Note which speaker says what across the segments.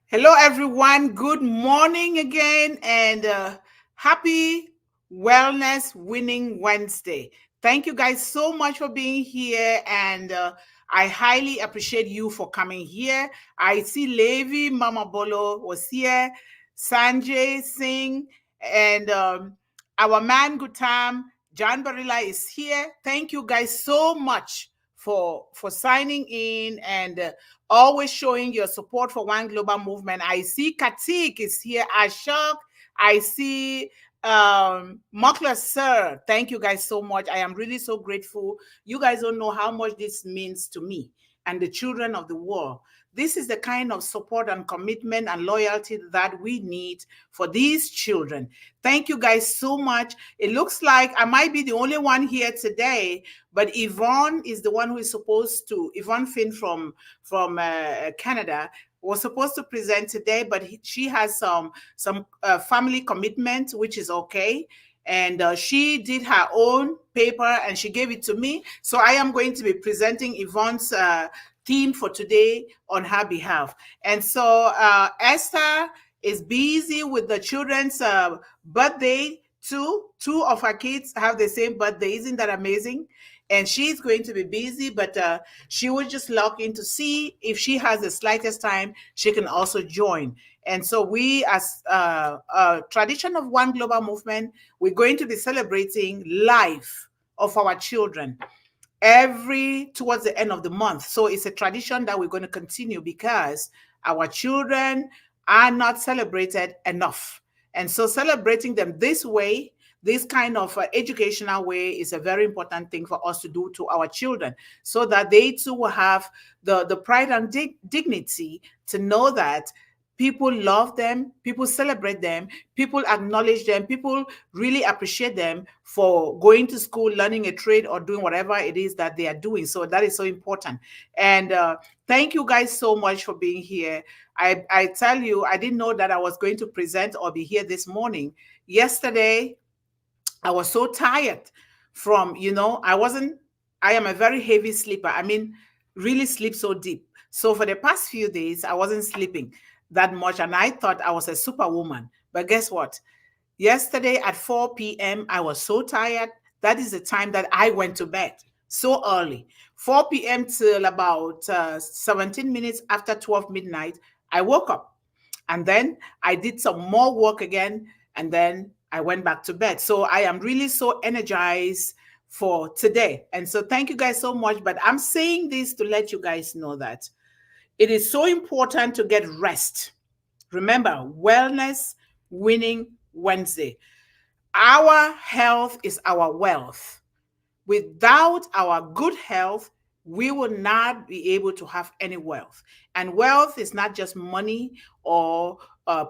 Speaker 1: Hello, everyone. Good morning again, and happy Wellness Winning Wednesday. Thank you guys so much for being here, and I highly appreciate you for coming here. I see Levi Mama Bolo was here, Sanjay Singh, and our man Gutam John Barilla is here. Thank you guys so much for signing in and always showing your support for One Global Movement. I see Katik is here, Ashok. I see Mokla Sir. Thank you guys so much. I am really so grateful. You guys don't know how much this means to me and the children of the world. This is the kind of support and commitment and loyalty that we need for these children. Thank you guys so much. It looks like I might be the only one here today, but Yvonne is the one who is supposed to, Yvonne Finn from Canada, was supposed to present today, but she has some family commitment, which is okay. And she did her own paper and she gave it to me. So I am going to be presenting Yvonne's theme for today on her behalf. And so Esther is busy with the children's birthday too. Two of her kids have the same birthday. Isn't that amazing? And she's going to be busy, but she will just log in to see if she has the slightest time, she can also join. And so we, as a tradition of One Global Movement, we're going to be celebrating life of our children towards the end of the month. So it's a tradition that we're going to continue because our children are not celebrated enough. And so celebrating them this way, this kind of educational way, is a very important thing for us to do to our children so that they too will have the pride and dignity to know that people love them, people celebrate them, people acknowledge them, people really appreciate them for going to school, learning a trade, or doing whatever it is that they are doing. So that is so important. And thank you guys so much for being here. I tell you, I didn't know that I was going to present or be here this morning. Yesterday, I was so tired from, I am a very heavy sleeper. I mean, really sleep so deep. So for the past few days, I wasn't sleeping that much. And I thought I was a superwoman. But guess what? Yesterday at 4 p.m., I was so tired. That is the time that I went to bed so early. 4 p.m. till about 17 minutes after 12 midnight, I woke up. And then I did some more work again. And then I went back to bed. So I am really so energized for today. And so thank you guys so much. But I'm saying this to let you guys know that it is so important to get rest. Remember, Wellness Winning Wednesday. Our health is our wealth. Without our good health, we will not be able to have any wealth. And wealth is not just money or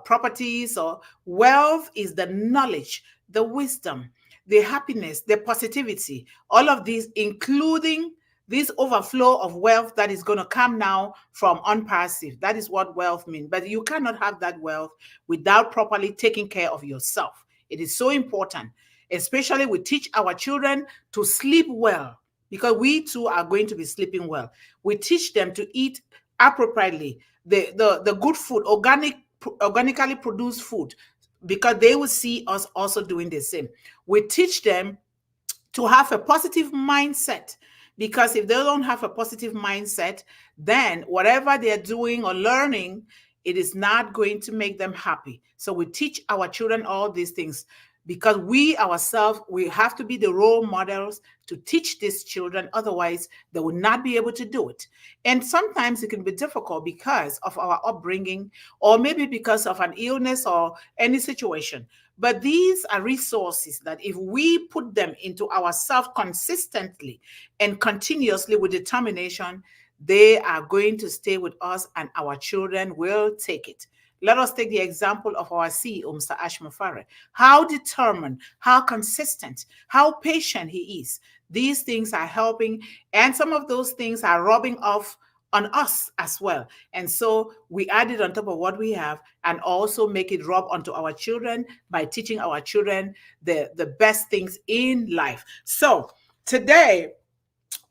Speaker 1: properties, or wealth is the knowledge, the wisdom, the happiness, the positivity, all of these, including this overflow of wealth that is going to come now from unpassive. That is what wealth means. But you cannot have that wealth without properly taking care of yourself. It is so important. Especially we teach our children to sleep well, because we too are going to be sleeping well. We teach them to eat appropriately, the good food, organically produced food, because they will see us also doing the same. We teach them to have a positive mindset, because if they don't have a positive mindset, then whatever they're doing or learning, it is not going to make them happy. So we teach our children all these things, because we ourselves, we have to be the role models to teach these children. Otherwise, they will not be able to do it. And sometimes it can be difficult because of our upbringing, or maybe because of an illness or any situation. But these are resources that if we put them into ourselves consistently and continuously with determination, they are going to stay with us and our children will take it. Let us take the example of our CEO, Mr. Ash Mufare. How determined, how consistent, how patient he is. These things are helping, and some of those things are rubbing off on us as well. And so we add it on top of what we have and also make it rub onto our children by teaching our children the best things in life. So today,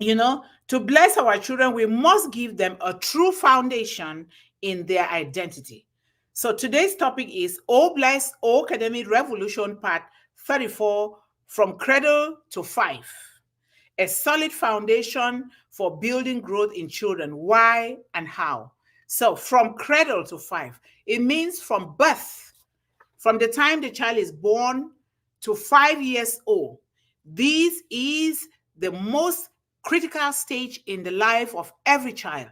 Speaker 1: to bless our children, we must give them a true foundation in their identity. So today's topic is O Bless O-CADEMY Revolution Part 34, From Cradle to 5. A solid foundation for building growth in children. Why and how? So from cradle to 5, it means from birth, from the time the child is born to 5 years old. This is the most critical stage in the life of every child.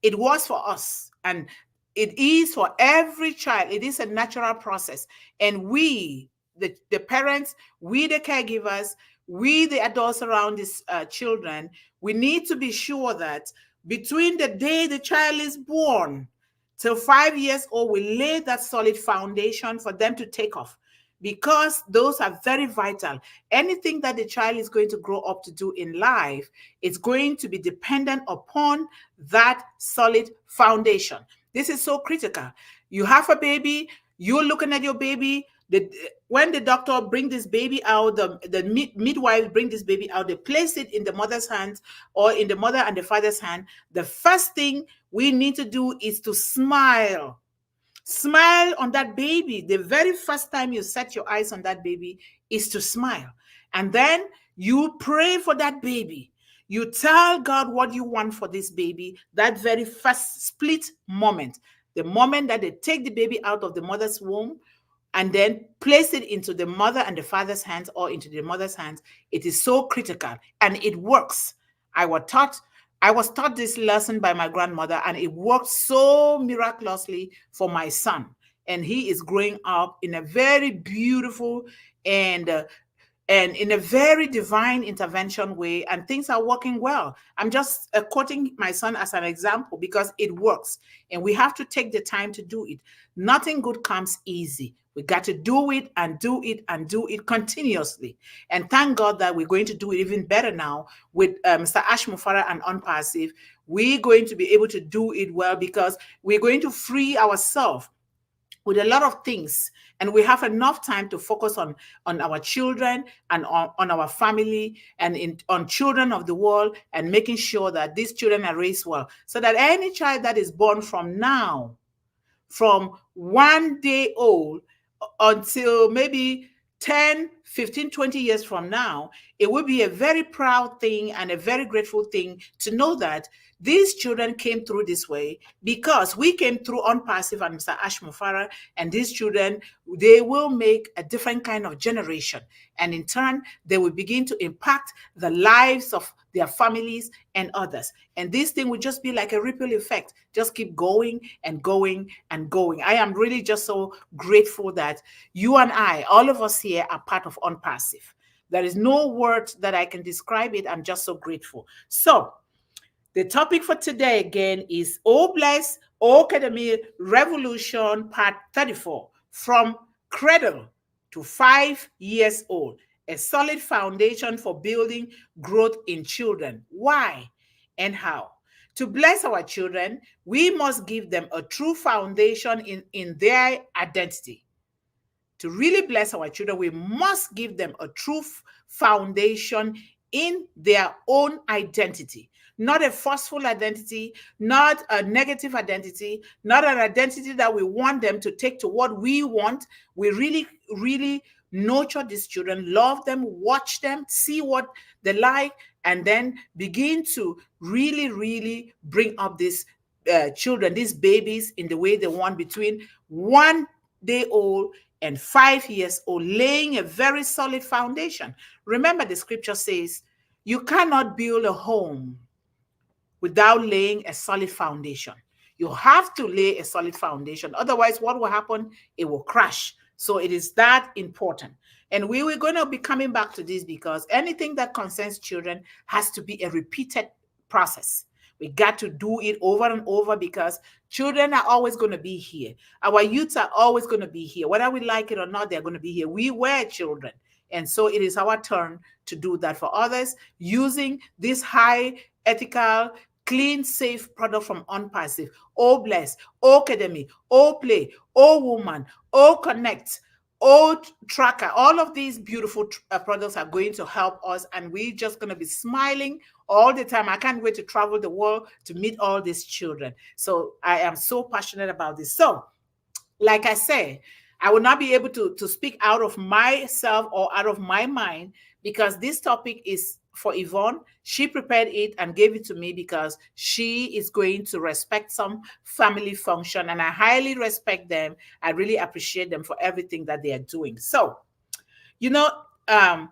Speaker 1: It was for us, and it is for every child. It is a natural process. And we, the parents, we, the caregivers, we, the adults around these children, we need to be sure that between the day the child is born till 5 years old, we lay that solid foundation for them to take off, because those are very vital. Anything that the child is going to grow up to do in life is going to be dependent upon that solid foundation. This is so critical. You have a baby, you're looking at your baby. When the doctor bring this baby out, the midwife bring this baby out, they place it in the mother's hands or in the mother and the father's hand. The first thing we need to do is to smile. Smile on that baby. The very first time you set your eyes on that baby is to smile. And then you pray for that baby. You tell God what you want for this baby, that very first split moment, the moment that they take the baby out of the mother's womb and then place it into the mother and the father's hands or into the mother's hands. It is so critical, and it works. I was taught this lesson by my grandmother, and it worked so miraculously for my son. And he is growing up in a very beautiful and in a very divine intervention way, and things are working well. I'm just quoting my son as an example because it works, and we have to take the time to do it. Nothing good comes easy. We got to do it and do it and do it continuously. And thank God that we're going to do it even better now with Mr. Ash Mufara and Unpassive. We're going to be able to do it well because we're going to free ourselves with a lot of things, and we have enough time to focus on our children and on our family and on children of the world, and making sure that these children are raised well, so that any child that is born from now, from 1 day old until maybe 10, 15, 20 years from now, it will be a very proud thing and a very grateful thing to know that these children came through this way because we came through Unpassive and Mr. Ash Mufara, and these children, they will make a different kind of generation. And in turn, they will begin to impact the lives of their families and others. And this thing will just be like a ripple effect. Just keep going and going and going. I am really just so grateful that you and I, all of us here, are part of Unpassive. There is no word that I can describe it. I'm just so grateful. So, the topic for today again is O Bless O-CADEMY Revolution Part 34, From Cradle to 5 years old, a solid foundation for building growth in children. Why and how? To bless our children, we must give them a true foundation in their identity. To really bless our children, we must give them a true foundation in their own identity. Not a forceful identity, not a negative identity, not an identity that we want them to take to what we want. We really, really nurture these children, love them, watch them, see what they like, and then begin to really, really bring up these children, these babies, in the way they want between 1 day old and 5 years old, laying a very solid foundation. Remember, the scripture says, you cannot build a home without laying a solid foundation. You have to lay a solid foundation. Otherwise, what will happen? It will crash. So it is that important. And we were going to be coming back to this because anything that concerns children has to be a repeated process. We got to do it over and over because children are always going to be here. Our youths are always going to be here. Whether we like it or not, they're going to be here. We were children. And so it is our turn to do that for others using this high ethical, clean, safe product from Unpassive. O-Bless, O-CADEMY, O-Play, O-Woman, O-Connect, O-Tracker. All of these beautiful products are going to help us, and we're just going to be smiling all the time. I can't wait to travel the world to meet all these children. So I am so passionate about this. So Like I say, I will not be able to speak out of myself or out of my mind, because this topic is for Yvonne. She prepared it and gave it to me because she is going to respect some family function, and I highly respect them. I really appreciate them for everything that they are doing. So, you know, um,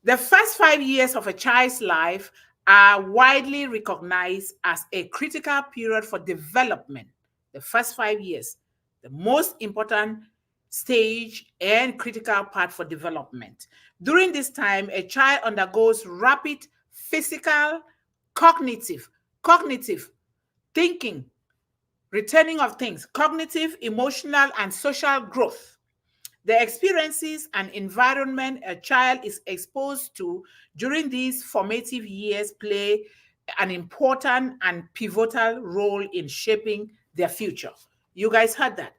Speaker 1: the first 5 years of a child's life are widely recognized as a critical period for development. The first 5 years, the most important stage and critical part for development. During this time, a child undergoes rapid physical, cognitive thinking, returning of things, cognitive, emotional, and social growth. The experiences and environment a child is exposed to during these formative years play an important and pivotal role in shaping their future. You guys heard that.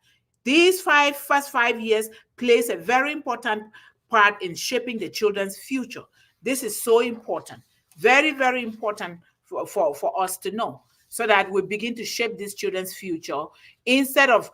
Speaker 1: These first 5 years plays a very important part in shaping the children's future. This is so important, very, very important for us to know, so that we begin to shape these children's future. Instead of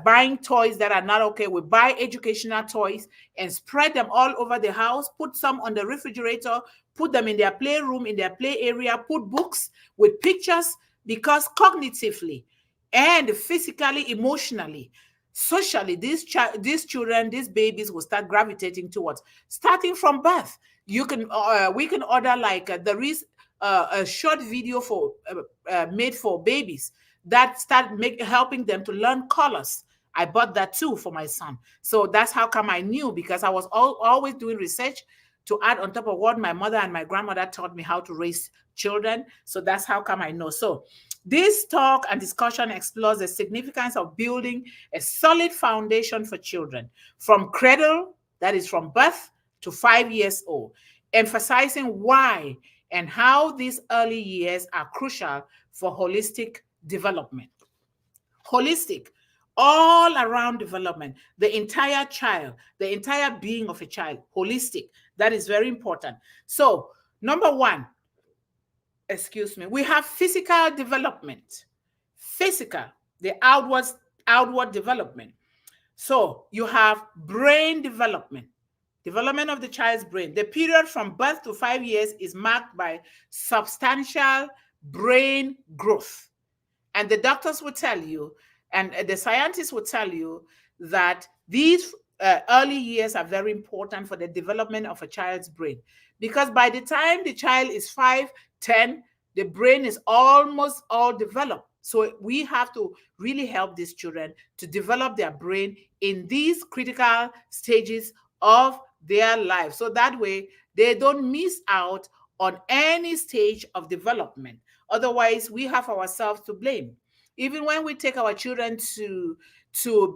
Speaker 1: buying toys that are not okay, we buy educational toys and spread them all over the house, put some on the refrigerator, put them in their playroom, in their play area, put books with pictures, because cognitively and physically, emotionally, socially, these children, these babies will start gravitating towards, starting from birth. You can we can order, like there is a short video for made for babies that start helping them to learn colors. I bought that too for my son. So that's how come I knew, because I was always doing research to add on top of what my mother and my grandmother taught me how to raise children. So that's how come I know. So this talk and discussion explores the significance of building a solid foundation for children from cradle, that is from birth to 5 years old, emphasizing why and how these early years are crucial for holistic development. Holistic, all around development, the entire child, the entire being of a child, holistic. That is very important. So, number one, we have physical development. Physical, the outward development. So you have brain development, development of the child's brain. The period from birth to 5 years is marked by substantial brain growth. And the doctors will tell you, and the scientists will tell you, that these early years are very important for the development of a child's brain. Because by the time the child is 5, 10, the brain is almost all developed. So we have to really help these children to develop their brain in these critical stages of their life. So that way they don't miss out on any stage of development. Otherwise, we have ourselves to blame. Even when we take our children to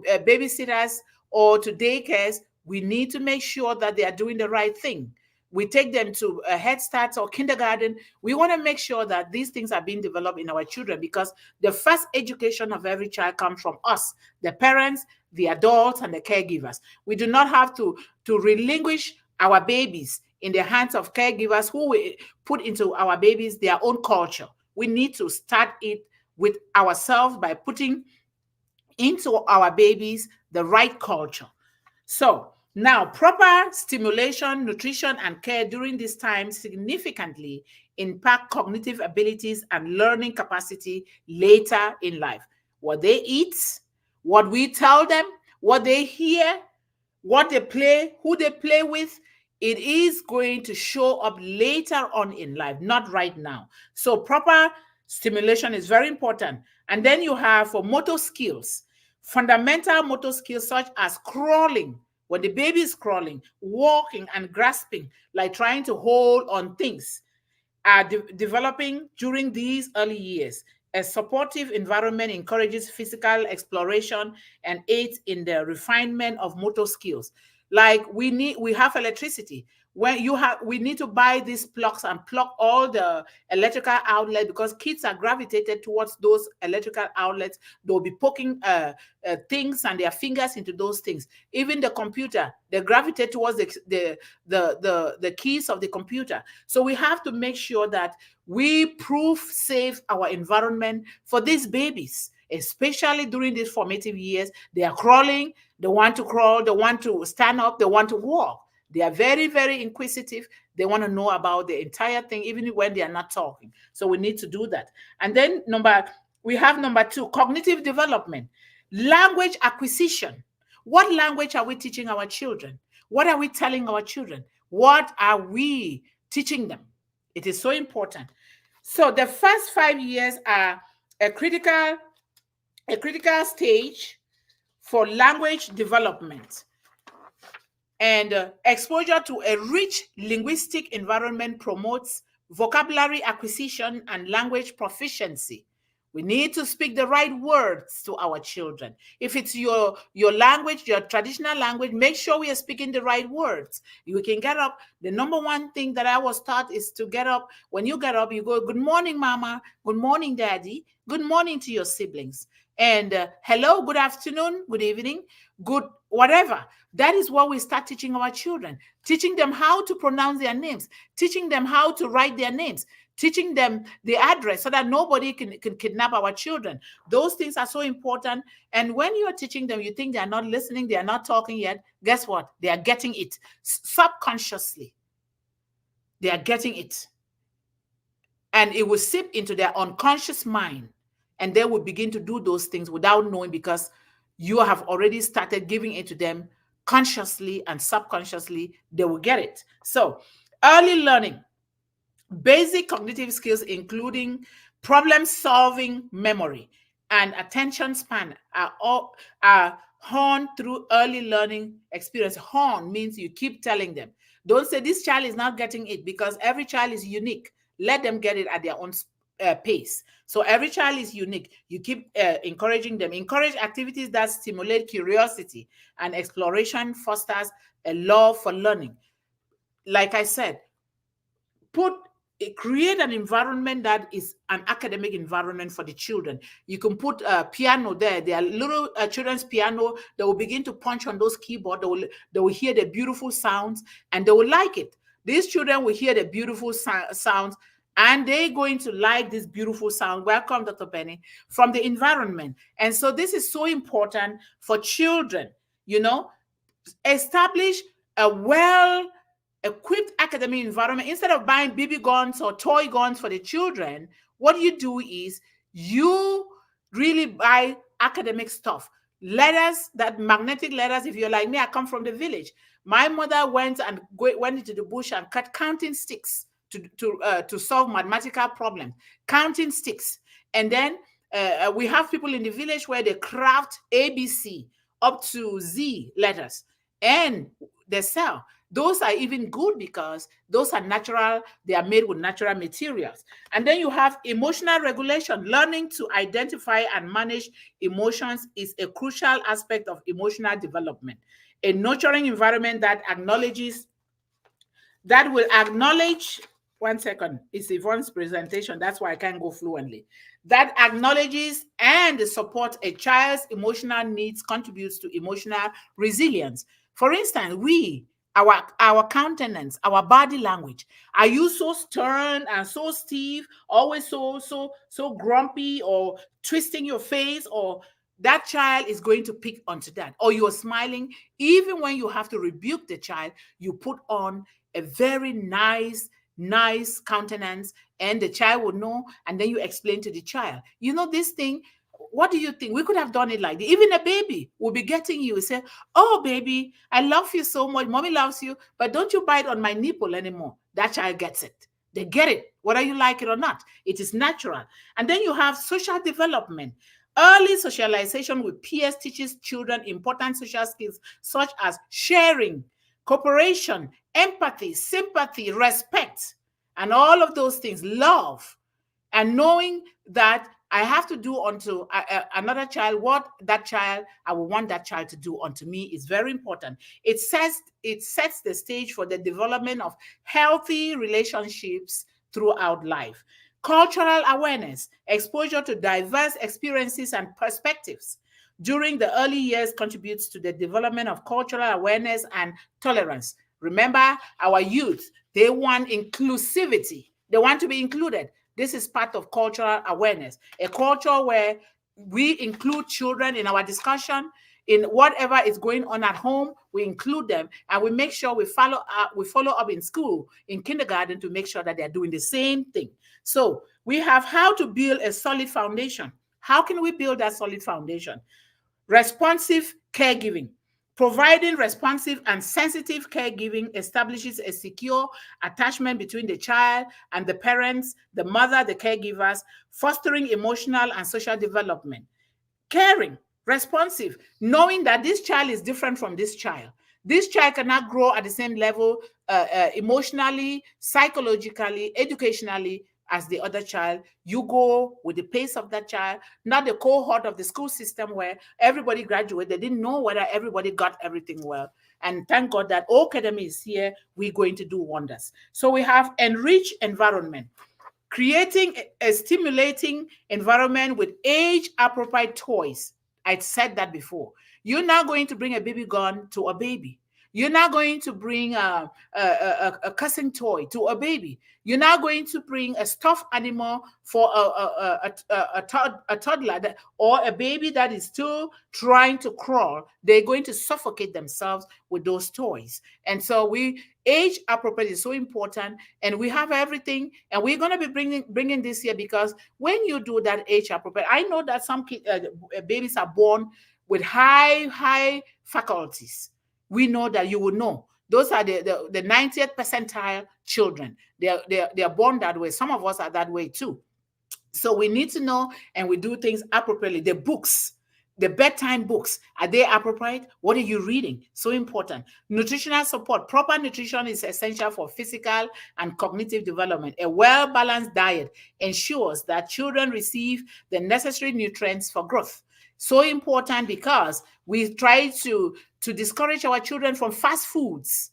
Speaker 1: babysitters or to daycares, we need to make sure that they are doing the right thing. We take them to a Head Start or kindergarten. We want to make sure that these things are being developed in our children, because the first education of every child comes from us, the parents, the adults, and the caregivers. We do not have to relinquish our babies in the hands of caregivers who will put into our babies their own culture. We need to start it with ourselves by putting into our babies the right culture. So now, proper stimulation, nutrition, and care during this time significantly impact cognitive abilities and learning capacity later in life. What they eat, what we tell them, what they hear, what they play, who they play with, it is going to show up later on in life, not right now. So proper stimulation is very important. And then you have for motor skills, fundamental motor skills such as crawling. When the baby is crawling, walking and grasping, like trying to hold on things, are developing during these early years. A supportive environment encourages physical exploration and aids in the refinement of motor skills. Like we have electricity. We need to buy these plugs and plug all the electrical outlets, because kids are gravitated towards those electrical outlets. They'll be poking things and their fingers into those things. Even the computer, they gravitate towards the keys of the computer. So we have to make sure that we proof safe our environment for these babies. especially during these formative years. They are crawling, they want to crawl, they want to stand up, they want to walk. They are very, very inquisitive. They want to know about the entire thing, even when they are not talking. So we need to do that. And then we have number 2, cognitive development, language acquisition. What language are we teaching our children? What are we telling our children? What are we teaching them? It is so important. So the first 5 years are a critical stage for language development. And exposure to a rich linguistic environment promotes vocabulary acquisition and language proficiency. We need to speak the right words to our children. If it's your language, your traditional language, make sure we are speaking the right words. You can get up. The number one thing that I was taught is to get up. When you get up, you go, good morning, mama. Good morning, daddy. Good morning to your siblings. And hello, good afternoon, good evening, good whatever. That is what we start teaching our children, teaching them how to pronounce their names, teaching them how to write their names, teaching them the address so that nobody can kidnap our children. Those things are so important. And when you are teaching them, you think they are not listening, they are not talking yet. Guess what? They are getting it subconsciously. They are getting it. And it will seep into their unconscious mind. And they will begin to do those things without knowing, because you have already started giving it to them consciously and subconsciously. They will get it. So early learning, basic cognitive skills, including problem-solving, memory, and attention span are honed through early learning experience. Hone means you keep telling them. Don't say this child is not getting it, because every child is unique. Let them get it at their own pace. So every child is unique. You keep encouraging them. Encourage activities that stimulate curiosity and exploration, fosters a love for learning. Like I said, create an environment that is an academic environment for the children. You can put a piano there. There are little children's piano. They will begin to punch on those keyboards. They will hear the beautiful sounds and they will like it. These children will hear the beautiful sounds and they're going to like this beautiful sound. Welcome, Dr. Penny, from the environment. And so this is so important for children. Establish a well-equipped academic environment. Instead of buying BB guns or toy guns for the children, what you do is you really buy academic stuff. Letters, that magnetic letters. If you're like me, I come from the village. My mother went into the bush and cut counting sticks to solve mathematical problems. Counting sticks. And then we have people in the village where they craft ABC up to Z letters and they sell. Those are even good because those are natural. They are made with natural materials. And then you have emotional regulation. Learning to identify and manage emotions is a crucial aspect of emotional development. A nurturing environment that will acknowledge, one second, it's Yvonne's presentation. That's why I can't go fluently. That acknowledges and supports a child's emotional needs, contributes to emotional resilience. For instance, our countenance, our body language. Are you so stern and so stiff, always so grumpy, or twisting your face? Or that child is going to pick onto that. Or you're smiling. Even when you have to rebuke the child, you put on a very nice countenance, and the child would know. And then you explain to the child, this thing, what do you think? We could have done it like this. Even a baby will be getting you and say, oh, baby, I love you so much. Mommy loves you, but don't you bite on my nipple anymore. That child gets it. They get it, whether you like it or not. It is natural. And then you have social development. Early socialization with peers teaches children important social skills such as sharing, cooperation, empathy, sympathy, respect, and all of those things, love, and knowing that I have to do unto another child what I will want that child to do unto me is very important. It sets the stage for the development of healthy relationships throughout life. Cultural awareness, exposure to diverse experiences and perspectives during the early years contributes to the development of cultural awareness and tolerance. Remember, our youth, they want inclusivity. They want to be included. This is part of cultural awareness, a culture where we include children in our discussion. In whatever is going on at home, we include them, and we make sure we follow up in school, in kindergarten, to make sure that they're doing the same thing. So we have how to build a solid foundation. How can we build that solid foundation? Responsive caregiving. Providing responsive and sensitive caregiving establishes a secure attachment between the child and the parents, the mother, the caregivers, fostering emotional and social development. Caring, responsive, knowing that this child is different from this child. This child cannot grow at the same level emotionally, psychologically, educationally as the other child. You go with the pace of that child, not the cohort of the school system where everybody graduated. They didn't know whether everybody got everything well. And thank God that O-CADEMY is here. We're going to do wonders. So we have enriched environment. Creating a stimulating environment with age-appropriate toys. I said that before. You're not going to bring a baby gun to a baby. You're not going to bring a cussing toy to a baby. You're not going to bring a stuffed animal for a toddler or a baby that is still trying to crawl. They're going to suffocate themselves with those toys. And so age appropriate is so important, and we have everything, and we're going to be bringing this here, because when you do that age appropriate, I know that some babies are born with high faculties. We know that you will know. Those are the 90th percentile children. They're born that way. Some of us are that way too. So we need to know, and we do things appropriately. The books, the bedtime books, are they appropriate? What are you reading? So important. Nutritional support. Proper nutrition is essential for physical and cognitive development. A well-balanced diet ensures that children receive the necessary nutrients for growth. So important, because we try to discourage our children from fast foods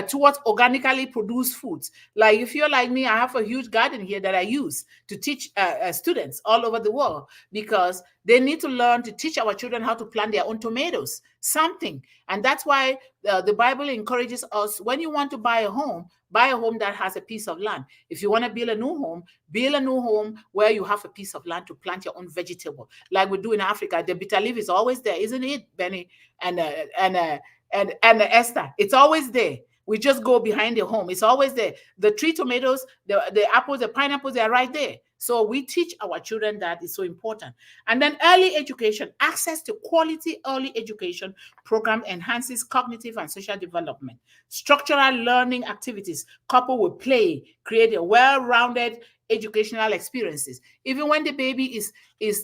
Speaker 1: towards organically produced foods. Like if you're like me, I have a huge garden here that I use to teach students all over the world, because they need to learn to teach our children how to plant their own tomatoes, something. And that's why the Bible encourages us, when you want to buy a home that has a piece of land. If you want to build a new home where you have a piece of land to plant your own vegetable, like we do in Africa. The bitter leaf is always there, isn't it, Benny and Esther? It's always there. We just go behind the home. It's always there. The tree tomatoes, the apples, the pineapples, they're right there. So we teach our children that is so important. And then early education. Access to quality early education program enhances cognitive and social development. Structural learning activities coupled with play create a well-rounded educational experiences. Even when the baby is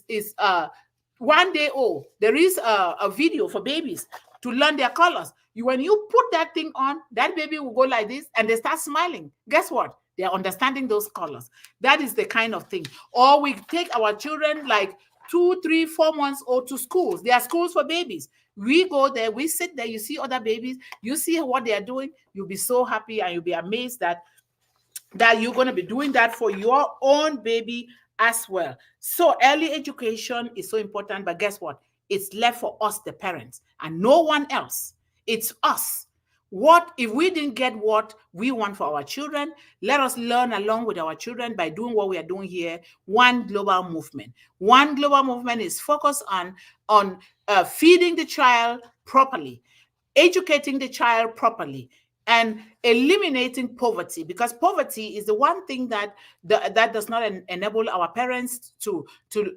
Speaker 1: 1 day old, there is a video for babies to learn their colors. When you put that thing on, that baby will go like this and they start smiling. Guess what? They are understanding those colors. That is the kind of thing. Or we take our children like 2, 3, 4 months old to schools. There are schools for babies. We go there, we sit there, you see other babies, you see what they are doing. You'll be so happy, and you'll be amazed that you're going to be doing that for your own baby as well. So early education is so important, but guess what? It's left for us, the parents, and no one else. It's us. What if we didn't get what we want for our children? Let us learn along with our children by doing what we are doing here. One global movement. One global movement is focused on feeding the child properly, educating the child properly, and eliminating poverty, because poverty is the one thing that does not enable our parents to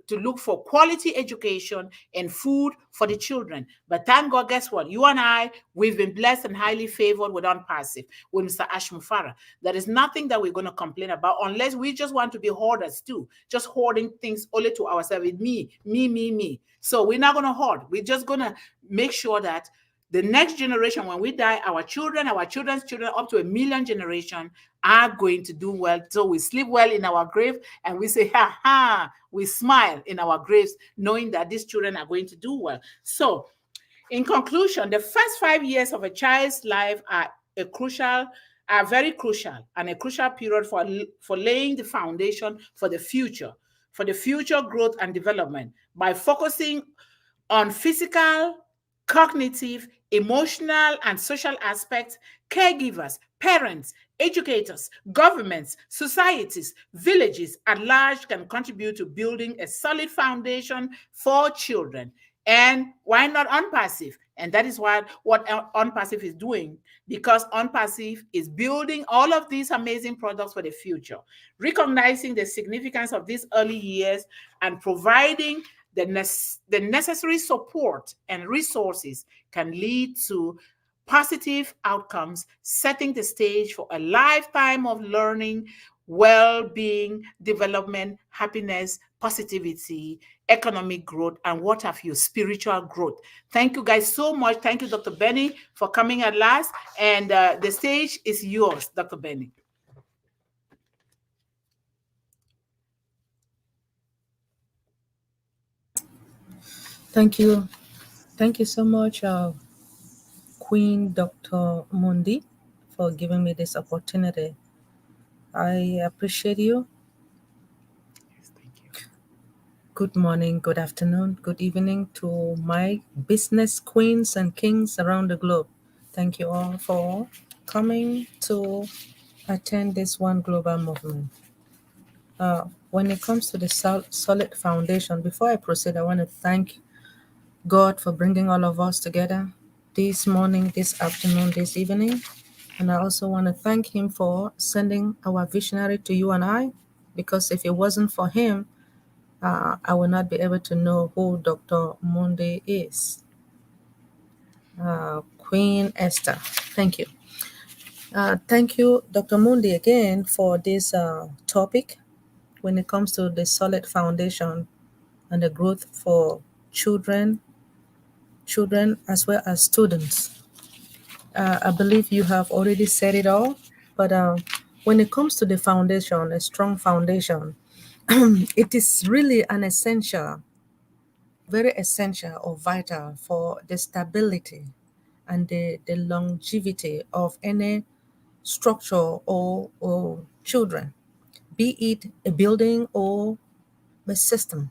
Speaker 1: look for quality education and food for the children. But thank God, guess what? You and I, we've been blessed and highly favored with UNPASSIVE, with Mr. Ashmufara. There is nothing that we're going to complain about, unless we just want to be hoarders too, just hoarding things only to ourselves. Me. So we're not going to hoard. We're just going to make sure that the next generation, when we die, our children, our children's children, up to 1 million generation, are going to do well. So we sleep well in our grave, and we say, ha ha, we smile in our graves, knowing that these children are going to do well. So in conclusion, the first 5 years of a child's life are very crucial, and a crucial period for laying the foundation for the future growth and development. By focusing on physical, cognitive, emotional, and social aspects, caregivers, parents, Educators, governments, societies, villages at large can contribute to building a solid foundation for children. And why not unpassive? And that is what unpassive is doing, because unpassive is building all of these amazing products for the future, recognizing the significance of these early years and providing the necessary support and resources can lead to positive outcomes, setting the stage for a lifetime of learning, well being, development, happiness, positivity, economic growth, and what have you, spiritual growth. Thank you guys so much. Thank you, Dr. Benny, for coming at last. And the stage is yours, Dr. Benny.
Speaker 2: Thank you. Thank you so much, Queen Dr. Mundih, for giving me this opportunity. I appreciate you.
Speaker 1: Yes, thank you.
Speaker 2: Good morning, good afternoon, good evening to my business queens and kings around the globe. Thank you all for coming to attend this One Global Movement. When it comes to the solid foundation, before I proceed, I want to thank God for bringing all of us together this morning, this afternoon, this evening. And I also want to thank Him for sending our visionary to you and I, because if it wasn't for Him, I will not be able to know who Dr. Mundih is. Queen Esther, thank you. Thank you, Dr. Mundih, again for this topic when it comes to the solid foundation and the growth for children as well as students. I believe you have already said it all, but when it comes to the foundation, a strong foundation, it is really an essential, very essential or vital for the stability and the longevity of any structure or children, be it a building or a system.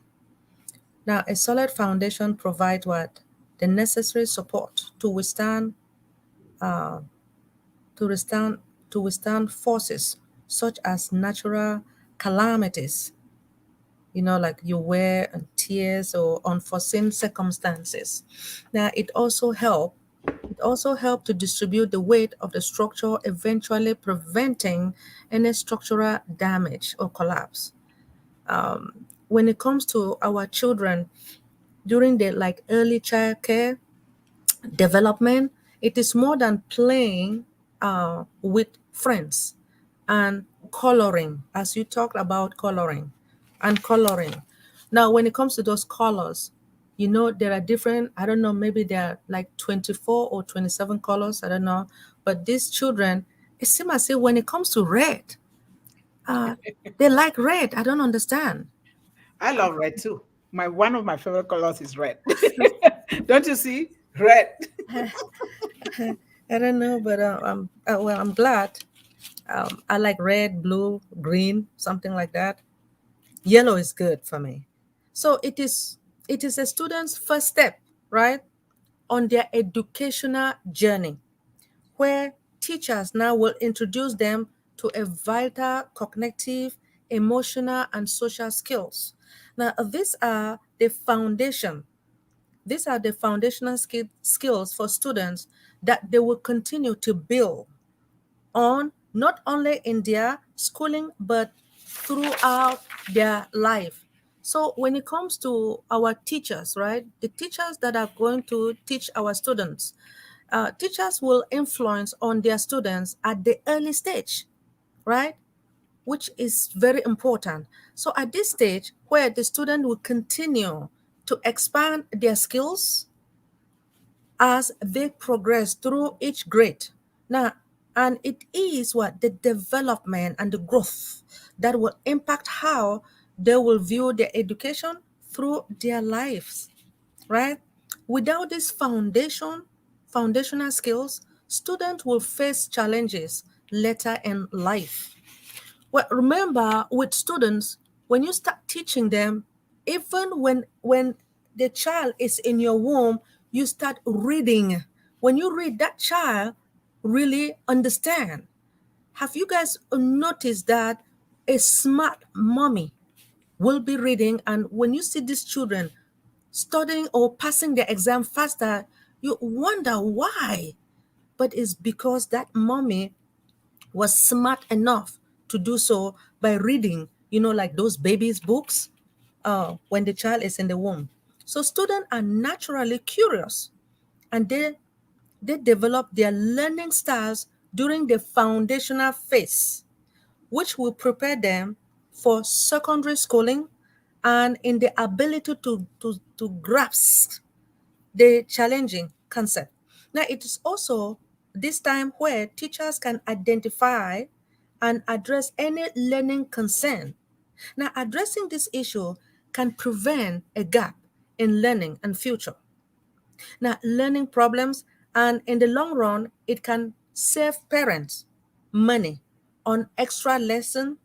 Speaker 2: Now, a solid foundation provides what? The necessary support to withstand uh, to withstand to withstand forces such as natural calamities, like you wear and tears or unforeseen circumstances. Now it also help to distribute the weight of the structure, eventually preventing any structural damage or collapse. When it comes to our children during the early child care development, it is more than playing with friends and coloring, as you talked about coloring and coloring. Now, when it comes to those colors, there are different, I don't know, maybe there are like 24 or 27 colors, I don't know. But these children, it seems as if when it comes to red, uh, they like red. I don't understand.
Speaker 1: I love red too. One of my favorite colors is red. Don't you see? Red.
Speaker 2: I don't know, but I'm glad. I like red, blue, green, something like that. Yellow is good for me. So it is a student's first step, right, on their educational journey, where teachers now will introduce them to a vital cognitive, emotional, and social skills. Now, these are the foundational skills for students that they will continue to build on, not only in their schooling but throughout their life. So when it comes to our teachers, right, the teachers that are going to teach our students, teachers will influence on their students at the early stage, right, which is very important. So at this stage where the student will continue to expand their skills as they progress through each grade. Now, and it is what the development and the growth that will impact how they will view their education through their lives, right? Without this foundational skills, students will face challenges later in life. Well, remember with students, when you start teaching them, even when the child is in your womb, you start reading. When you read, that child really understand. Have you guys noticed that a smart mommy will be reading, and when you see these children studying or passing the exam faster, you wonder why? But it's because that mommy was smart enough to do so by reading, like those babies' books when the child is in the womb. So students are naturally curious, and they develop their learning styles during the foundational phase, which will prepare them for secondary schooling and in the ability to grasp the challenging concept. Now, it is also this time where teachers can identify and address any learning concern. Now, addressing this issue can prevent a gap in learning and future. Now, learning problems, and in the long run, it can save parents money on extra lesson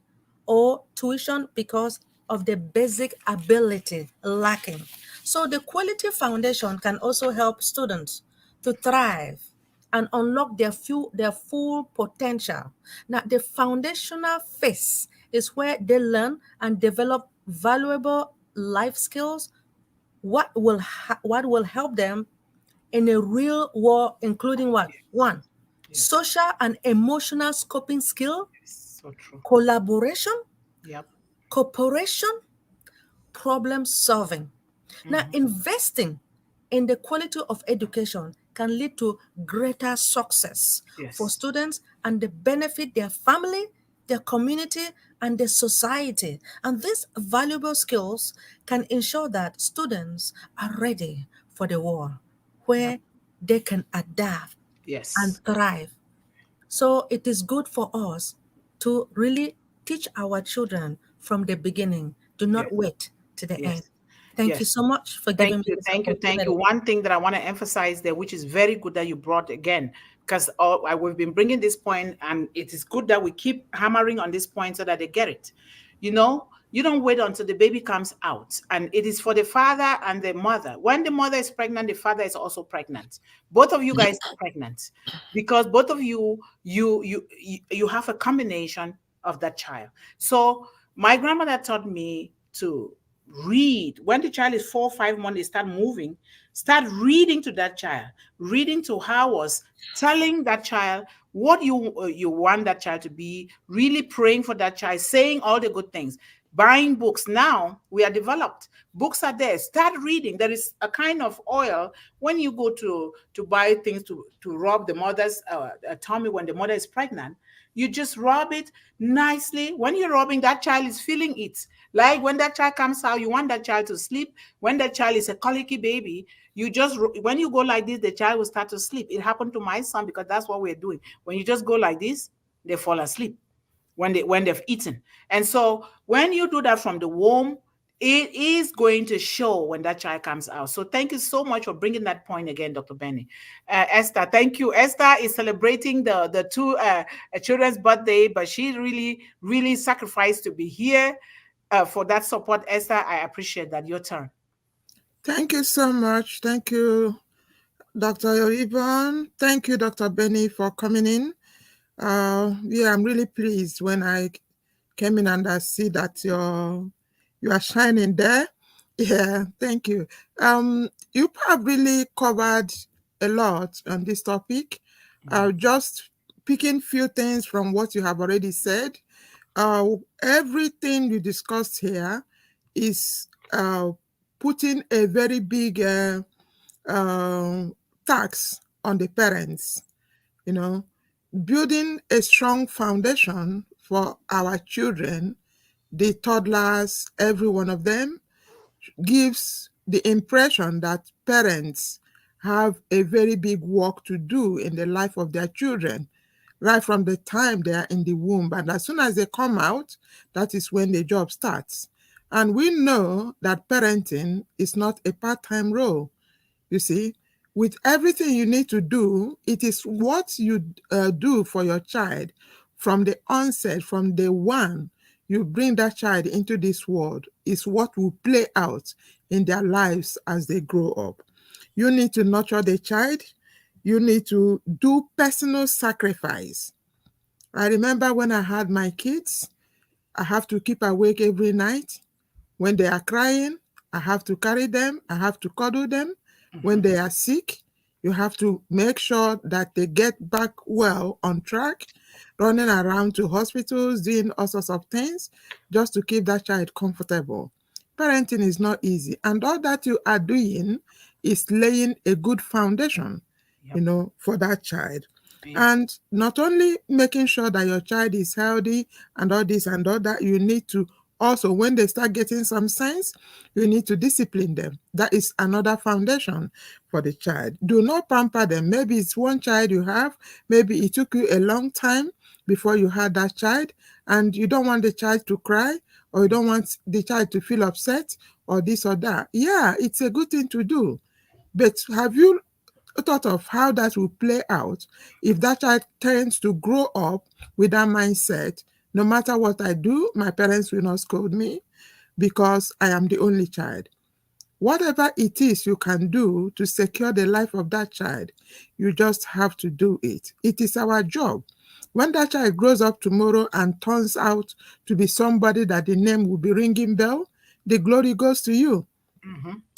Speaker 2: or tuition because of the basic ability lacking. So the quality foundation can also help students to thrive and unlock their full potential. Now, the foundational phase is where they learn and develop valuable life skills. What will help them in a real world, including what? One,
Speaker 1: Yes.
Speaker 2: social and emotional scoping skill,
Speaker 1: Yes. So true.
Speaker 2: collaboration,
Speaker 1: Yep.
Speaker 2: cooperation, problem solving. Now,
Speaker 1: Mhm.
Speaker 2: investing in the quality of education can lead to greater success for
Speaker 1: Yes.
Speaker 2: students and they benefit their family, their community, and their society. And these valuable skills can ensure that students are ready for the world
Speaker 1: Yep.
Speaker 2: where they can adapt and
Speaker 1: Yes.
Speaker 2: thrive. So it is good for us to really teach our children from the beginning. Do
Speaker 1: Yes.
Speaker 2: not wait to the end.
Speaker 1: Yes.
Speaker 2: Thank you
Speaker 1: Yes.
Speaker 2: so much for
Speaker 1: Thank
Speaker 2: giving me
Speaker 1: you,
Speaker 2: this
Speaker 1: thank you, thank you.
Speaker 2: opportunity.
Speaker 1: One thing that I want to emphasize there, which is very good that you brought again, because we've been bringing this point, and it is good that we keep hammering on this point so that they get it. You don't wait until the baby comes out, and it is for the father and the mother. When the mother is pregnant, the father is also pregnant. Both of you guys are pregnant because both of you have a combination of that child. So my grandmother taught me to read when the child is 4 or 5 months. They start moving, start reading to that child, reading to how was telling that child what you want that child to be, really praying for that child, saying all the good things, buying books. Now we are developed, books are there, start reading. There is a kind of oil when you go to buy things to rub the mother's tummy when the mother is pregnant. You just rub it nicely. When you're rubbing, that child is feeling it. Like when that child comes out, you want that child to sleep. When that child is a colicky baby, you just, when you go like this, the child will start to sleep. It happened to my son because that's what we're doing. When you just go like this, they fall asleep when they've eaten. And so when you do that from the womb, it is going to show when that child comes out. So thank you so much for bringing that point again, Dr. Benny. Esther, thank you. Esther is celebrating the two children's birthday, but she really, really sacrificed to be here for that support. Esther, I appreciate that. Your turn.
Speaker 3: Thank you so much. Thank you, Dr. Yvonne. Thank you, Dr. Benny, for coming in. Yeah, I'm really pleased when I came in and I see that you are shining there. Yeah, thank you. You have really covered a lot on this topic. Just picking few things from what you have already said. Everything you discussed here is putting a very big uh, tax on the parents, you know, building a strong foundation for our children, the toddlers, every one of them, gives the impression that parents have a very big work to do in the life of their children, right from the time they are in the womb. And as soon as they come out, that is when the job starts. And we know that parenting is not a part-time role. You see, with everything you need to do, it is what you do for your child from the onset, from day one. You bring that child into this world, is what will play out in their lives as they grow up. You need to nurture the child. You need to do personal sacrifice. I remember when I had my kids, I have to keep awake every night. When they are crying, I have to carry them, I have to cuddle them. When they are sick, you have to make sure that they get back well on track, running around to hospitals, doing all sorts of things just to keep that child comfortable. Parenting is not easy, and all that you are doing is laying a good foundation,
Speaker 1: Yep.
Speaker 3: for that child.
Speaker 1: Yep.
Speaker 3: And not only making sure that your child is healthy and all this and all that, you need to also, when they start getting some sense, you need to discipline them. That is another foundation for the child. Do not pamper them. Maybe it's one child you have, maybe it took you a long time before you had that child, and you don't want the child to cry, or you don't want the child to feel upset, or this or that. Yeah, it's a good thing to do. But have you thought of how that will play out if that child tends to grow up with that mindset? No matter what I do, my parents will not scold me because I am the only child. Whatever it is you can do to secure the life of that child, you just have to do it. It is our job. When that child grows up tomorrow and turns out to be somebody that the name will be ringing bell, the glory goes to you.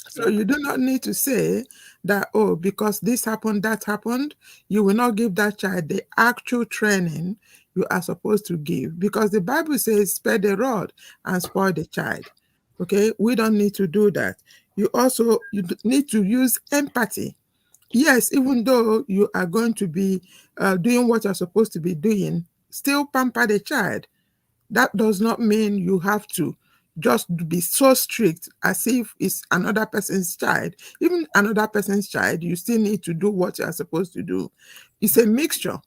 Speaker 3: So
Speaker 1: Yep.
Speaker 3: you do not need to say that, oh, because this happened, that happened, you will not give that child the actual training you are supposed to give. Because the Bible says, spare the rod and spoil the child. Okay, we don't need to do that. You need to use empathy. Yes, even though you are going to be doing what you're supposed to be doing, still pamper the child. That does not mean you have to just be so strict as if it's another person's child. Even another person's child, you still need to do what you are supposed to do. It's a mixture.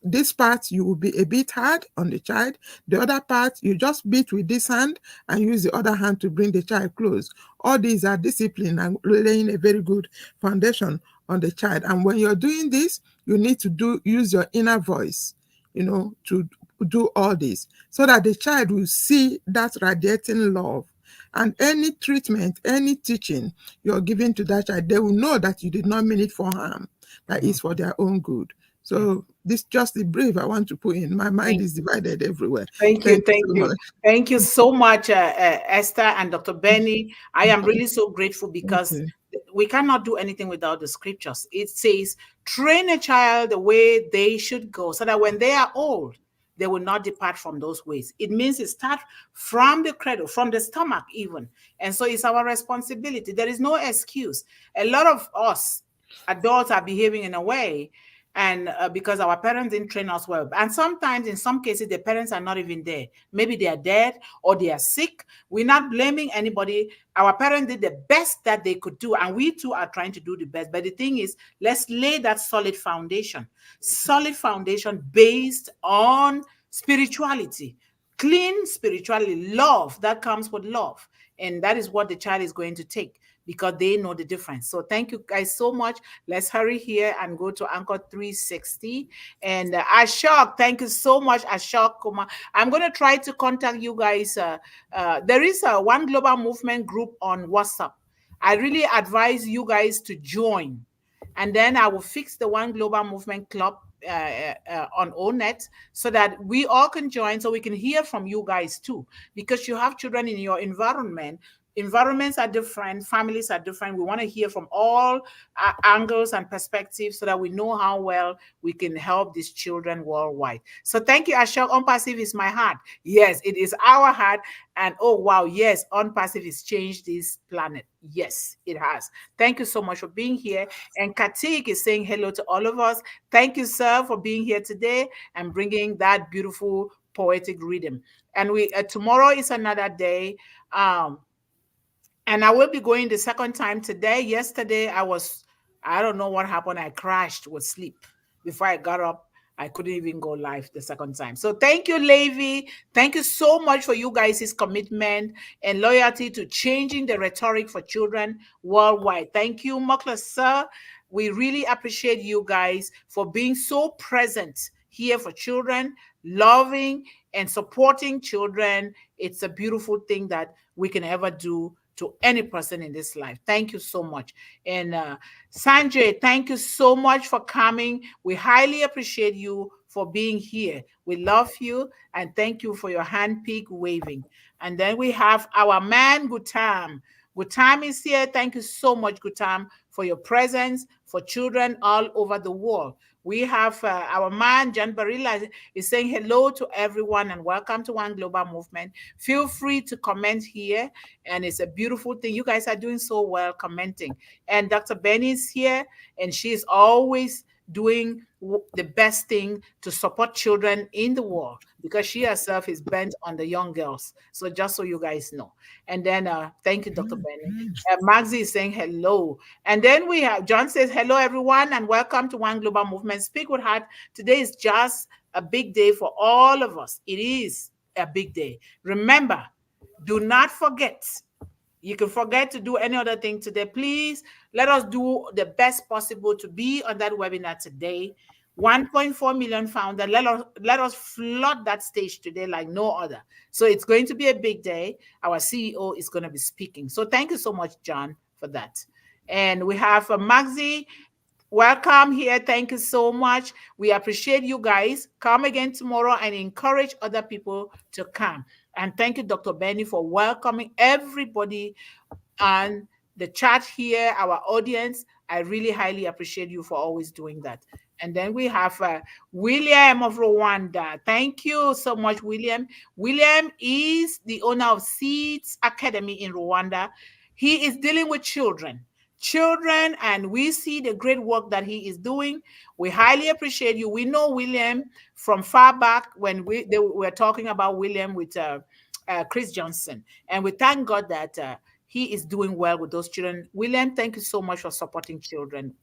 Speaker 3: This part you will be a bit hard on the child. The other part, you just beat with this hand and use the other hand to bring the child close. All these are discipline and laying a very good foundation on the child. And when you're doing this, you need to use your inner voice, to do all this so that the child will see that radiating love. And any treatment, any teaching you're giving to that child, they will know that you did not mean it for harm, that is for their own good. So this just the brief I want to put in. My mind
Speaker 1: Thank
Speaker 3: is divided everywhere.
Speaker 1: Thank you,
Speaker 3: Thank you
Speaker 1: thank
Speaker 3: so
Speaker 1: you.
Speaker 3: much.
Speaker 1: Thank you so much, Esther and Dr. Benny. I am really so grateful
Speaker 3: Thank
Speaker 1: because
Speaker 3: you.
Speaker 1: we cannot do anything without the scriptures. It says, train a child the way they should go, so that when they are old, they will not depart from those ways. It means it starts from the cradle, from the stomach even. And so it's our responsibility. There is no excuse. A lot of us adults are behaving in a way, and because our parents didn't train us well, and sometimes in some cases the parents are not even there, maybe they are dead or they are sick. We're not blaming anybody. Our parents did the best that they could do, and we too are trying to do the best. But the thing is, let's lay that solid foundation based on spirituality, clean spirituality, love that comes with love. And that is what the child is going to take, because they know the difference. So thank you guys so much. Let's hurry here and go to Anchor 360. And Ashok, thank you so much, Ashok Kumar. I'm going to try to contact you guys. There is a One Global Movement group on WhatsApp. I really advise you guys to join. And then I will fix the One Global Movement Club on ONET, so that we all can join, so we can hear from you guys too, because you have children in your environment. Environments are different, families are different. We want to hear from all angles and perspectives, so that we know how well we can help these children worldwide. So thank you, Ashok. Unpassive is my heart. Yes, it is our heart. And oh wow, yes, Unpassive has changed this planet. Yes, it has. Thank you so much for being here. And Katik is saying hello to all of us. Thank you, sir, for being here today and bringing that beautiful poetic rhythm. And we tomorrow is another day. And I will be going the second time today. Yesterday, I don't know what happened. I crashed with sleep. Before I got up, I couldn't even go live the second time. So thank you, Levi. Thank you so much for you guys' commitment and loyalty to changing the rhetoric for children worldwide. Thank you, Mokla, sir. We really appreciate you guys for being so present here for children, loving and supporting children. It's a beautiful thing that we can ever do to any person in this life. Thank you so much. And Sanjay, thank you so much for coming. We highly appreciate you for being here. We love you and thank you for your hand peak waving. And then we have our man Gutam. Gutam is here. Thank you so much, Gutam, for your presence for children all over the world. We have our man, John Barilla, is saying hello to everyone and welcome to One Global Movement. Feel free to comment here, and it's a beautiful thing. You guys are doing so well commenting. And Dr. Benny is here, and she's always doing the best thing to support children in the world because she herself is bent on the young girls. So just so you guys know. And then thank you, Dr. Benny. Maxie is saying hello. And then we have John says hello, everyone, and welcome to One Global Movement. Speak with Heart. Today is just a big day for all of us. It is a big day. Remember, do not forget. You can forget to do any other thing today. Please let us do the best possible to be on that webinar today. 1.4 million founder. Let us flood that stage today like no other. So it's going to be a big day. Our CEO is going to be speaking. So thank you so much, John, for that. And we have Maxi. Welcome here. Thank you so much. We appreciate you guys. Come again tomorrow and encourage other people to come. And thank you, Dr. Benny, for welcoming everybody on the chat here, our audience. I really highly appreciate you for always doing that. And then we have William of Rwanda. Thank you so much, William. William is the owner of Seeds Academy in Rwanda. He is dealing with children, and we see the great work that he is doing. We highly appreciate you. We know William from far back when we were talking about William with Chris Johnson. And we thank God that he is doing well with those children. William, thank you so much for supporting children.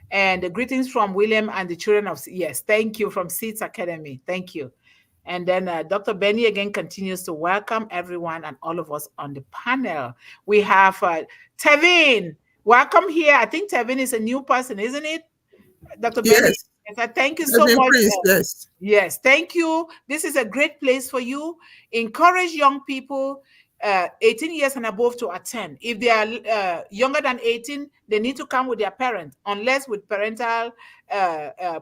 Speaker 1: And the greetings from William and the children of, yes, thank you, from Seeds Academy. Thank you. And then Dr. Benny again continues to welcome everyone and all of us on the panel. We have Tevin. Welcome here. I think Tevin is a new person, isn't it? Dr. Benny.
Speaker 3: Yes.
Speaker 1: Thank you so much.
Speaker 3: Yes.
Speaker 1: Yes, thank you. This is a great place for you. Encourage young people 18 years and above to attend. If they are younger than 18, they need to come with their parents, unless with parental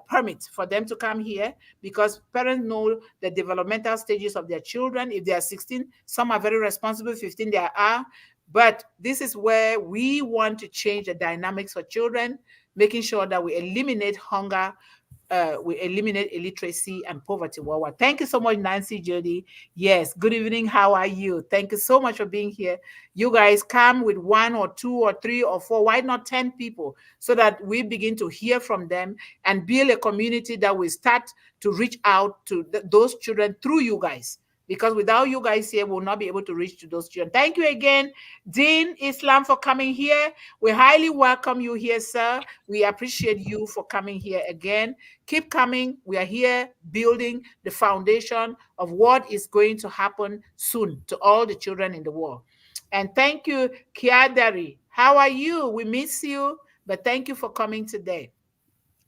Speaker 1: permit for them to come here, because parents know the developmental stages of their children. If they are 16, some are very responsible, 15 they are. But this is where we want to change the dynamics for children, making sure that we eliminate hunger, we eliminate illiteracy and poverty worldwide. Thank you so much, Nancy Jody. Yes, good evening. How are you? Thank you so much for being here. You guys come with 1 or 2 or 3 or 4, why not 10 people, so that we begin to hear from them and build a community that will start to reach out to those children through you guys. Because without you guys here, we'll not be able to reach to those children. Thank you again, Dean Islam, for coming here. We highly welcome you here, sir. We appreciate you for coming here again. Keep coming. We are here building the foundation of what is going to happen soon to all the children in the world. And thank you, Kiadari. How are you? We miss you, but thank you for coming today.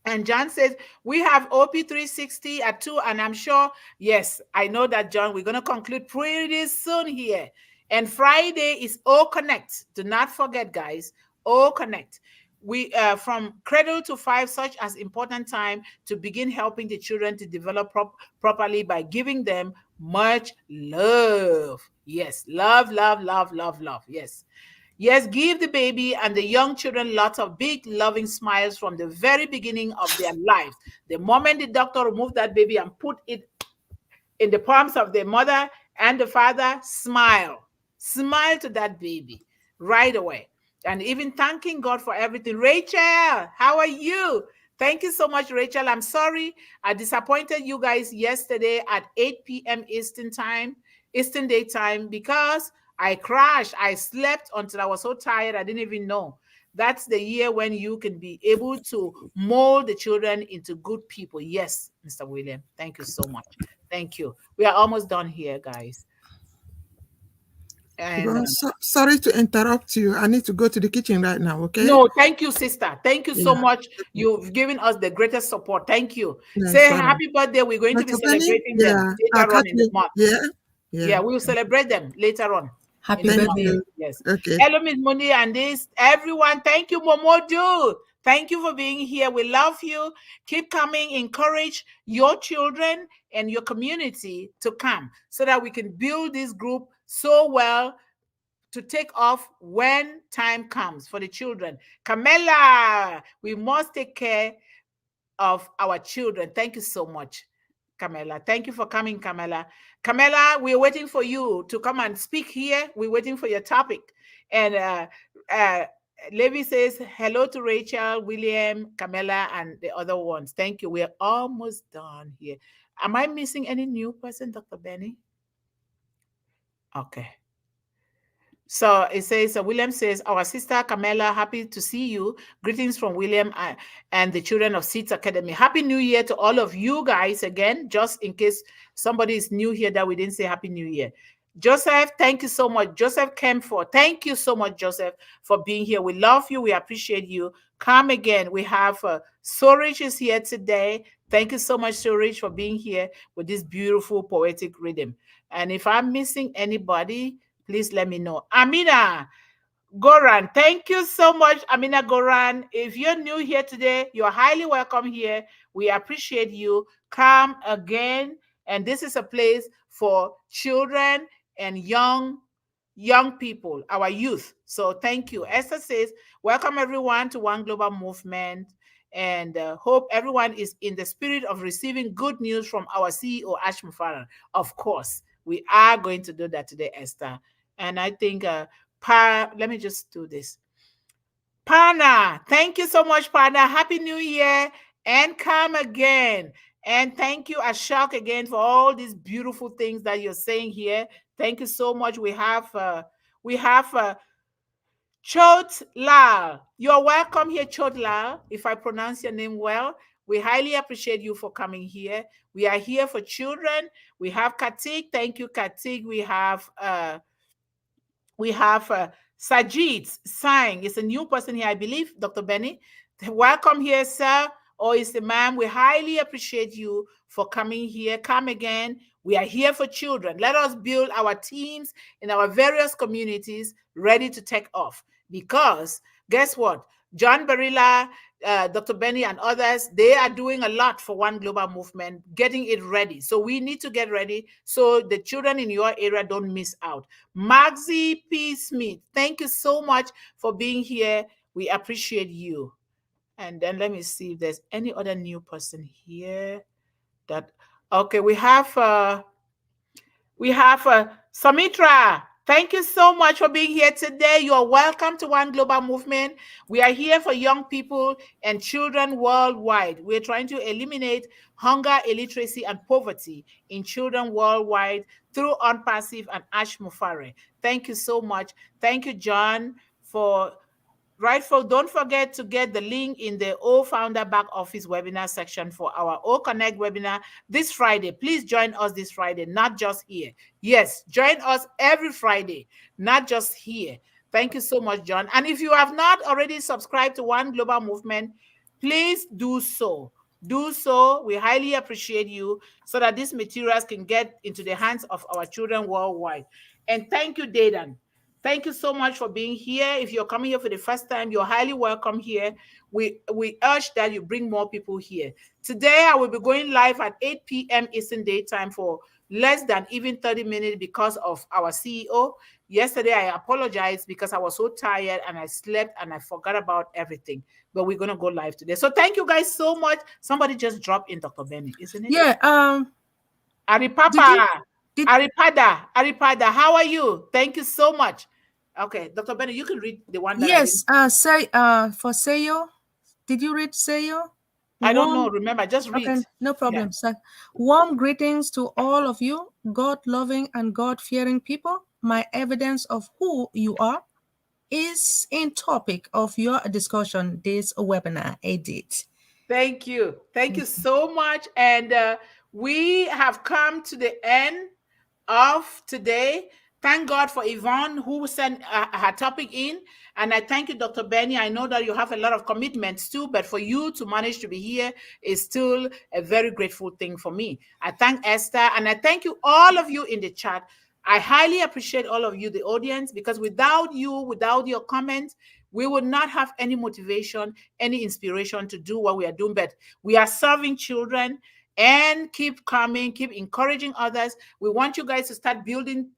Speaker 1: And John says, we have OP360 at 2, and I'm sure, yes, I know that, John, we're going to conclude pretty soon here. And Friday is O-Connect. Do not forget, guys, O-Connect. We, from Cradle to 5, such as important time to begin helping the children to develop properly by giving them much love. Yes, love, love, love, love, love. Yes. Yes, give the baby and the young children lots of big, loving smiles from the very beginning of their lives. The moment the doctor removed that baby and put it in the palms of the mother and the father, smile. Smile to that baby right away. And even thanking God for everything. Rachel, how are you? Thank you so much, Rachel. I'm sorry I disappointed you guys yesterday at 8 p.m. Eastern Daytime, because I crashed. I slept until I was so tired, I didn't even know. That's the year when you can be able to mold the children into good people. Yes, Mr. William. Thank you so much. Thank you. We are almost done here, guys. And
Speaker 3: sorry to interrupt you. I need to go to the kitchen right now, okay?
Speaker 1: No, thank you, sister. Thank you so much. You've given us the greatest support. Thank you.
Speaker 3: Yeah,
Speaker 1: say happy birthday. We're going to be celebrating them later on in the month.
Speaker 3: Yeah,
Speaker 1: we will celebrate them later on.
Speaker 2: Happy
Speaker 1: in the
Speaker 3: Thank
Speaker 2: birthday.
Speaker 1: morning.
Speaker 3: you.
Speaker 1: Yes.
Speaker 3: Okay.
Speaker 1: Hello, Miss Mundih and this everyone. Thank you, Momodu. Thank you for being here. We love you. Keep coming. Encourage your children and your community to come so that we can build this group so well to take off when time comes for the children. Camilla, we must take care of our children. Thank you so much, Camilla. Thank you for coming, Camilla. Camilla, we're waiting for you to come and speak here. We're waiting for your topic. And uh, Levi says hello to Rachel, William, Camilla, and the other ones. Thank you. We're almost done here. Am I missing any new person, Dr. Benny? Okay. So it says, William says, our sister Camilla, happy to see you. Greetings from William and the children of Seeds Academy. Happy New Year to all of you guys again, just in case somebody is new here that we didn't say Happy New Year. Joseph, thank you so much. Joseph Kemford, thank you so much, Joseph, for being here. We love you. We appreciate you. Come again. We have Sorich is here today. Thank you so much, Sorich, for being here with this beautiful poetic rhythm. And if I'm missing anybody, please let me know. Amina Goran, thank you so much, Amina Goran. If you're new here today, you're highly welcome here. We appreciate you. Come again. And this is a place for children and young people, our youth. So thank you. Esther says, welcome everyone to One Global Movement, and hope everyone is in the spirit of receiving good news from our CEO, Ash Mufarah. Of course, we are going to do that today, Esther. And I think, let me just do this. Pana, thank you so much, Pana. Happy New Year and come again. And thank you, Ashok, again for all these beautiful things that you're saying here. Thank you so much. We have Chot Lal. You're welcome here, Chot Lal, if I pronounce your name well. We highly appreciate you for coming here. We are here for children. We have Katik. Thank you, Katik. We have Sajid Sang. It's a new person here, I believe, Dr. Benny. Welcome here, sir, or is the ma'am. We highly appreciate you for coming here. Come again. We are here for children. Let us build our teams in our various communities ready to take off. Because guess what? John Barilla, Dr. Benny, and others, they are doing a lot for One Global Movement, getting it ready. So we need to get ready so the children in your area don't miss out. Maxie P. Smith, thank you so much for being here. We appreciate you. And then let me see if there's any other new person here. Okay, we have Samitra. Thank you so much for being here today. You are welcome to One Global Movement. We are here for young people and children worldwide. We're trying to eliminate hunger, illiteracy, and poverty in children worldwide through OnPassive and Ash Mufarah. Thank you so much. Thank you, John, for don't forget to get the link in the O Founder Back Office webinar section for our O Connect webinar this Friday. Please join us this Friday, not just here. Yes, join us every Friday, not just here. Thank you so much, John. And if you have not already subscribed to One Global Movement, please do so. Do so. We highly appreciate you so that these materials can get into the hands of our children worldwide. And thank you, Dedan. Thank you so much for being here. If you're coming here for the first time, you're highly welcome here. We urge that you bring more people here. Today, I will be going live at 8 p.m. Eastern Daytime for less than even 30 minutes because of our CEO. Yesterday, I apologized because I was so tired and I slept and I forgot about everything. But we're going to go live today. So thank you guys so much. Somebody just dropped in, Dr. Benny, isn't it?
Speaker 2: Yeah.
Speaker 1: Aripapa. Aripada, how are you? Thank you so much. Okay, Dr. Benny, you can read the one that
Speaker 2: yes, for Seyo. Did you read Seyo?
Speaker 1: I don't know. Remember, just read.
Speaker 2: Okay, no problem, sir. Warm greetings to all of you, God-loving and God-fearing people. My evidence of who you are is in topic of your discussion this webinar edit.
Speaker 1: Thank you. Thank you so much. And we have come to the end of today. Thank God for Yvonne who sent her topic in. And I thank you, Dr. Benny. I know that you have a lot of commitments too, but for you to manage to be here is still a very grateful thing for me. I thank Esther and I thank you, all of you in the chat. I highly appreciate all of you, the audience, because without you, without your comments, we would not have any motivation, any inspiration to do what we are doing. But we are serving children, and keep coming, keep encouraging others. We want you guys to start building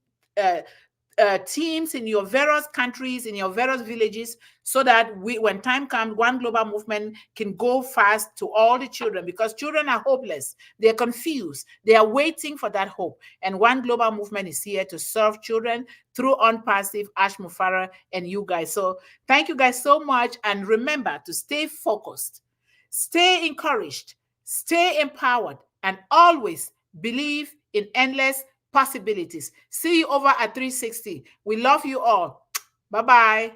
Speaker 1: teams in your various countries, in your various villages, so that when time comes, one global movement can go fast to all the children, because children are hopeless. They're confused. They are waiting for that hope. And one global movement is here to serve children through Unpassive, Ash Mufara, and you guys. So thank you guys so much. And remember to stay focused, stay encouraged, stay empowered, and always believe in endless possibilities. See you over at 360. We love you all. Bye-bye.